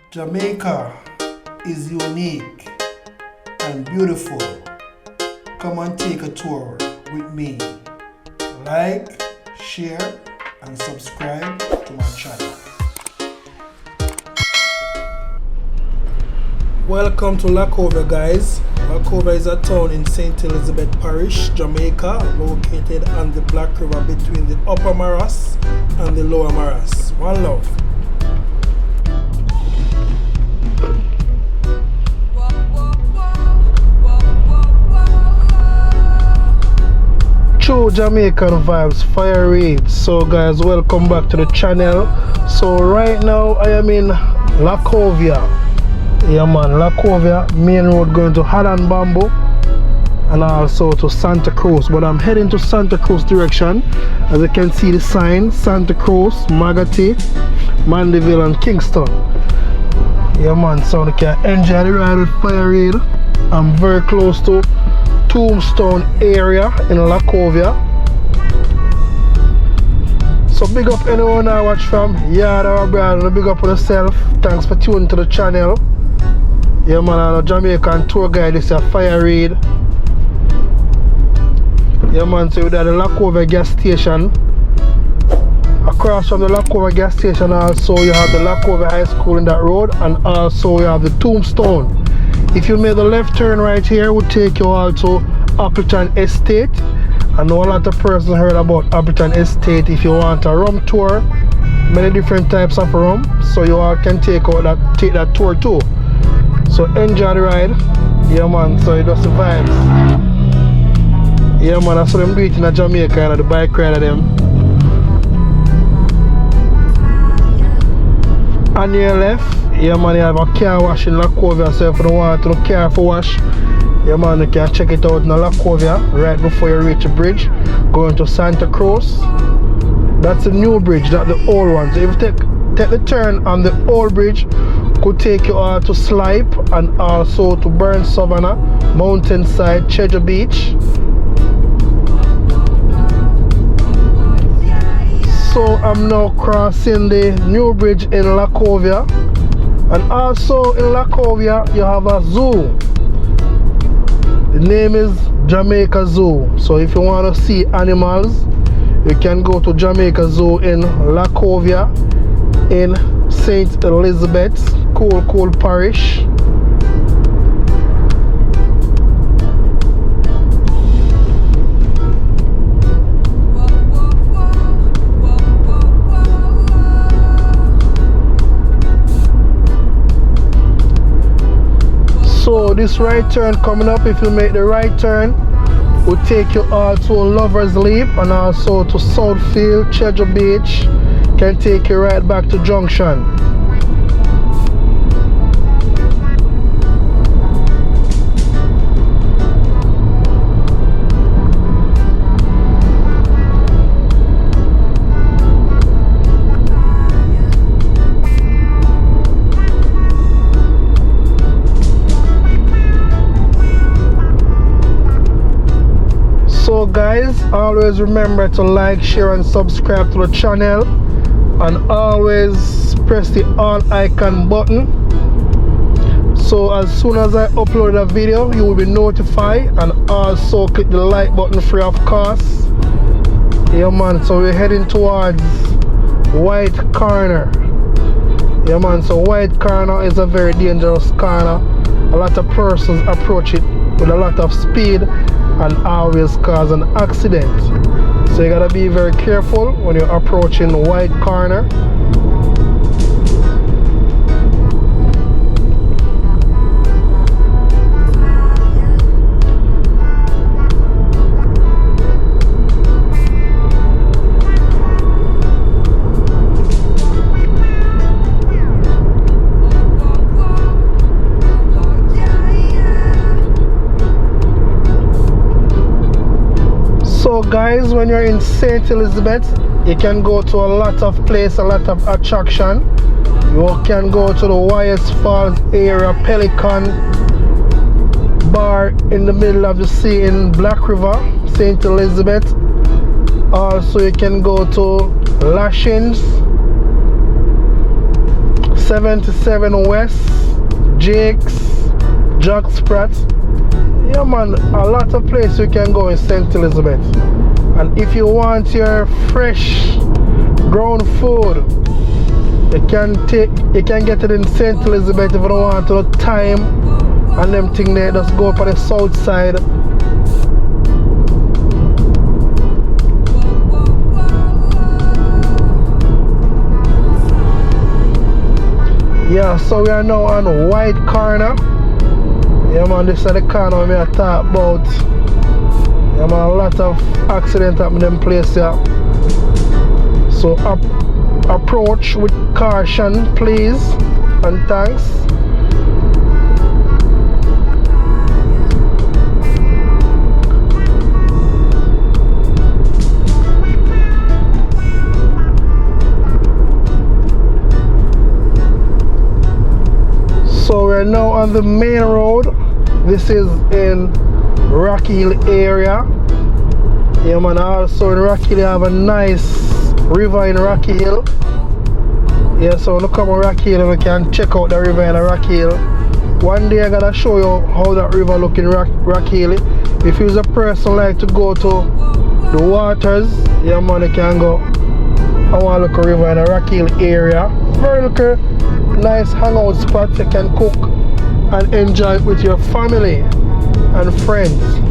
Jamaica is unique and beautiful. Come and take a tour with me. Like, share, and subscribe to my channel. Welcome to Lacovia, guys. Lacovia is a town in St. Elizabeth Parish, Jamaica, located on the Black River between the Upper Maras and the Lower Maras. One love. True Jamaican Vibes, Fire Reid. So guys, welcome back to the channel. So right now I am in Lacovia. Yeah man, Lacovia, main road going to Holland Bamboo and also to Santa Cruz. But I'm heading to Santa Cruz direction. As you can see the sign, Santa Cruz, Magati, Mandeville and Kingston. Yeah man, so you can enjoy the ride with Fire Reid. I'm very close to Tombstone area in Lacovia. So big up anyone I watch from yard or abroad, and big up on yourself. Thanks for tuning to the channel. Yeah man, I'm a Jamaican tour guide. This is Fire Reid. Yeah man, so we're at the Lacovia gas station. Across from the Lacovia gas station also you have the Lacovia High School in that road, and also you have the Tombstone. If you make the left turn right here, will take you all to Appleton Estate. I know a lot of persons heard about Appleton Estate. If you want a rum tour, many different types of rum, so you all can take that tour too. So enjoy the ride. Yeah man, so it does the vibes. Yeah man, I saw them do it in Jamaica, and the bike ride of them. On your left, yeah man, you have a car wash in Lacovia, so if you don't want to car for wash, yeah man, you can check it out in Lacovia right before you reach the bridge going to Santa Cruz. That's the new bridge, that's the old one. So if you take the turn on the old bridge, could take you all to Slipe and also to Burn Savannah, Mountainside, Cheddar Beach. So I'm now crossing the new bridge in Lacovia, and also in Lacovia you have a zoo. The name is Jamaica Zoo. So if you want to see animals, you can go to Jamaica Zoo in Lacovia in St. Elizabeth, cool parish. So this right turn coming up, if you make the right turn, will take you all to Lover's Leap and also to Southfield, Cheddar Beach. Can take you right back to Junction. So guys, always remember to like, share and subscribe to the channel, and always press the all icon button, so as soon as I upload a video you will be notified, and also click the like button free of cost. Yeah man, so we're heading towards White Corner. Yeah man, so White Corner is a very dangerous corner. A lot of persons approach it with a lot of speed and always cause an accident. So you gotta be very careful when you're approaching White Corner. So guys, when you're in St. Elizabeth, you can go to a lot of places, a lot of attraction. You can go to the Wyeth Falls area, Pelican Bar in the middle of the sea in Black River, St. Elizabeth. Also you can go to Lashings, 77 West, Jake's, Jack Spratt. Yeah man, a lot of places you can go in St. Elizabeth. And if you want your fresh ground food, you can get it in St. Elizabeth. If you don't want to time and them thing there, just go up on the south side. Yeah, so we are now on White Corner. Yeah man, this is the corner we are talking about. Yeah man, a lot of accidents happen in them place here. So approach with caution please, and thanks. So we're now on the main road. This is in Rocky Hill area. Yeah man, also in Rocky Hill have a nice river in Rocky Hill. Yeah, so when you come on Rocky Hill, we can check out the river in Rocky Hill. One day I'm gonna show you how that river look in Rocky Hill. If you're a person like to go to the waters, yeah man, you can go. I want to look at a river in the Rocky Hill area. Very little nice hangout spot. You can cook and enjoy it with your family and friends.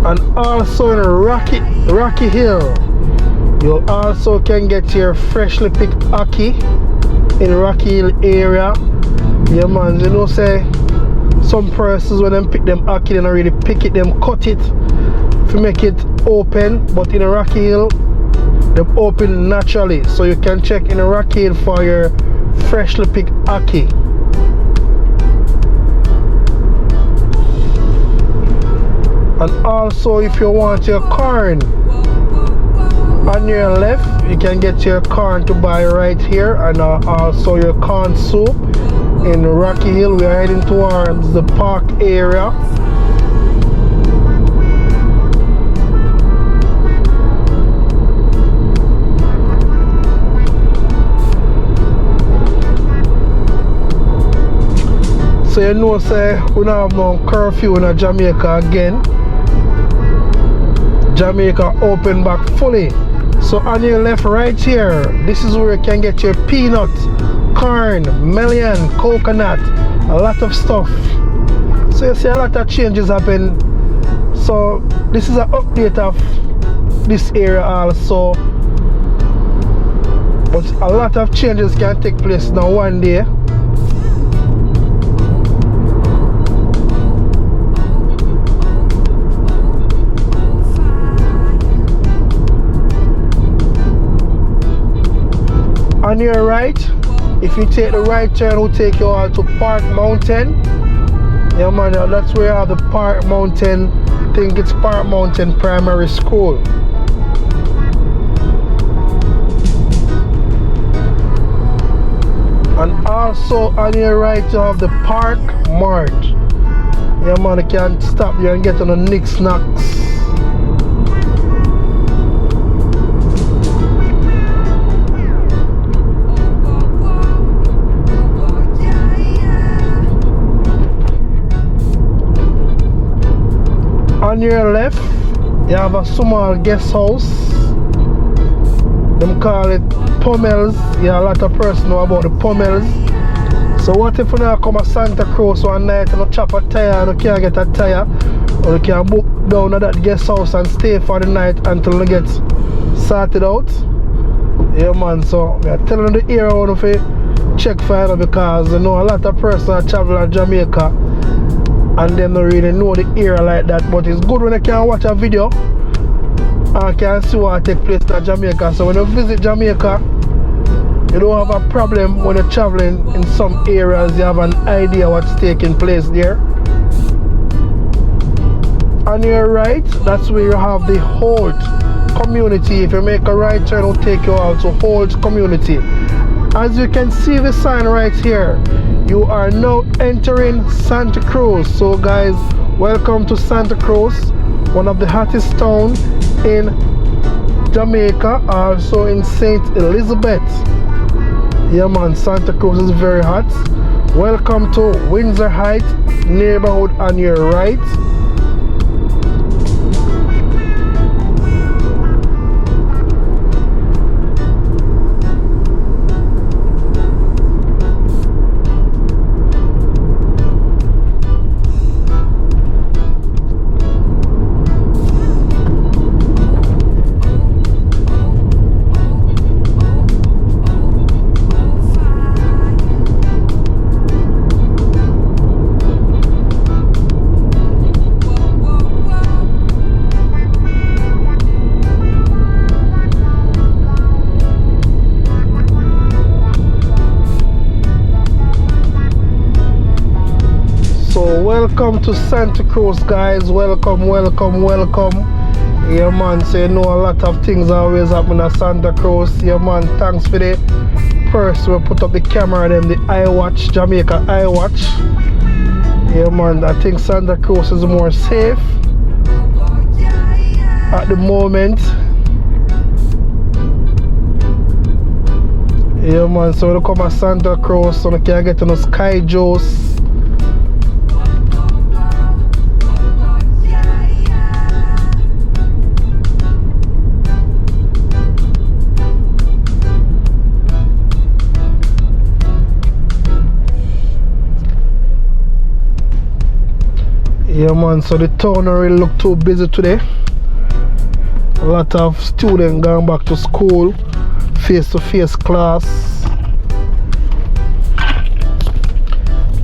And also in Rocky Hill, you also can get your freshly picked ackee in Rocky Hill area. Yeah man, you know say some persons when them pick them ackee, they don't really pick it, them cut it to make it open, but in Rocky Hill they open naturally. So you can check in Rocky Hill for your freshly picked ackee. And also if you want your corn on your left, you can get your corn to buy right here, and also your corn soup in Rocky Hill. We are heading towards the park area. So you know say we don't have no curfew in Jamaica again. Jamaica open back fully. So on your left right here, this is where you can get your peanut, corn, melon, coconut, a lot of stuff. So you see a lot of changes happen. So this is an update of this area also. But a lot of changes can take place now one day. On your right, if you take the right turn, we'll take you all to Park Mountain. Yeah man, that's where you have the Park Mountain, I think it's Park Mountain Primary School. And also on your right you have the Park Mart. Yeah man, you can stop there and get on the Nick Snacks. On your left, you have a small guest house. Them call it Pummels. Yeah, a lot of persons know about the Pummels. So what if you now come to Santa Cruz one night and you chop a tire and you can't get a tire, or you can book down at that guest house and stay for the night until you get sorted out. Yeah man, so we are telling the area if you check for it, because you know a lot of persons travel to Jamaica and them don't really know the area like that. But it's good when you can watch a video and can see what take place in Jamaica. So when you visit Jamaica, you don't have a problem when you're traveling in some areas. You have an idea what's taking place there. On your right, that's where you have the Holt community. If you make a right turn, it'll take you out to Holt community. As you can see the sign right here, you are now entering Santa Cruz. So guys, welcome to Santa Cruz, one of the hottest towns in Jamaica, also in St. Elizabeth. Yeah man, Santa Cruz is very hot. Welcome to Windsor Heights neighborhood on your right. Welcome to Santa Cruz, guys. Welcome, welcome, welcome. Yeah man, so you know a lot of things always happen at Santa Cruz. Yeah man, thanks for the first we put up the camera, then the iWatch, Jamaica iWatch. Yeah man, I think Santa Cruz is more safe at the moment. Yeah man, so when you come at Santa Cruz, so you can get on the Sky Juice. Yeah man, so the town don't really look too busy today. A lot of students going back to school, face-to-face class.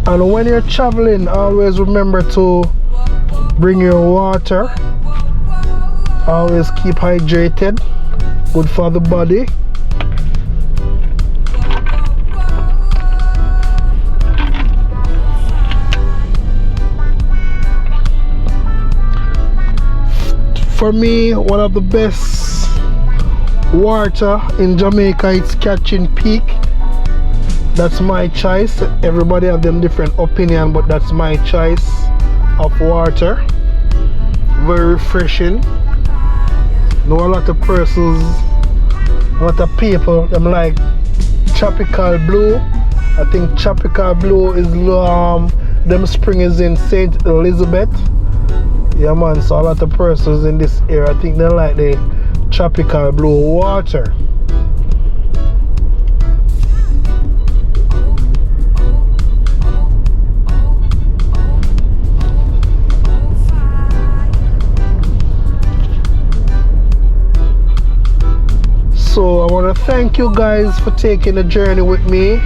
And when you're traveling, always remember to bring your water. Always keep hydrated, good for the body. For me, one of the best water in Jamaica is Catching Peak. That's my choice. Everybody have them different opinion, but that's my choice of water. Very refreshing. Know a lot of persons, a lot of people, them like Tropical Blue. I think Tropical Blue is them spring is in St. Elizabeth. Yeah man, so a lot of persons in this area, I think they like the Tropical Blue water. So I want to thank you guys for taking the journey with me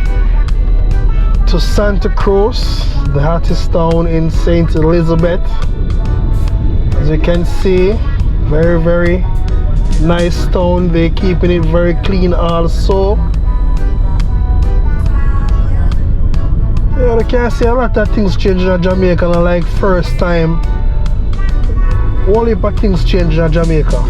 to Santa Cruz, the hottest town in St. Elizabeth. As you can see, very, very nice town. They're keeping it very clean also. Yeah, you can see a lot of things changing in Jamaica, and like first time, all heap of things changing in Jamaica.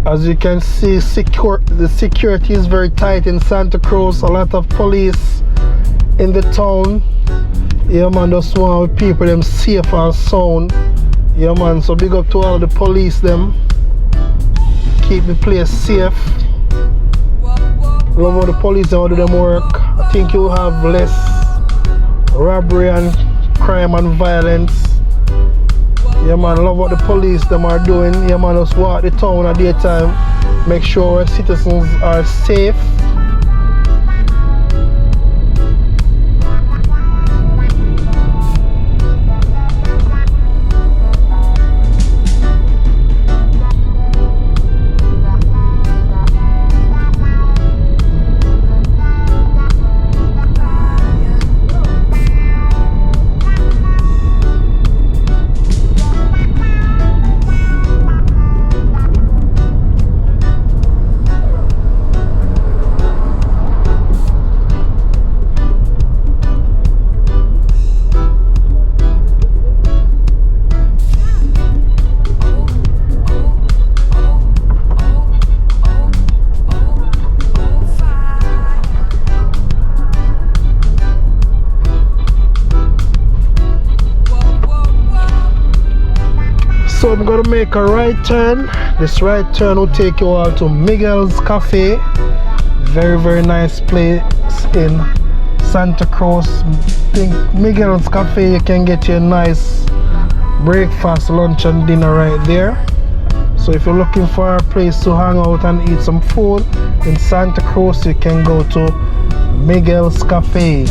As you can see, the security is very tight in Santa Cruz. A lot of police in the town. Yeah man, just want people them safe and sound. Yeah man, so big up to all the police them. Keep the place safe. Love how the police how do them work. I think you will have less robbery and crime and violence. Yeah man, love what the police them are doing. Yeah man, just walk the town at daytime. Make sure our citizens are safe. I'm gonna make a right turn. This right turn will take you all to Miguel's Cafe. Very nice place in Santa Cruz. Think Miguel's Cafe, you can get your nice breakfast, lunch and dinner right there. So if you're looking for a place to hang out and eat some food in Santa Cruz, you can go to Miguel's Cafe.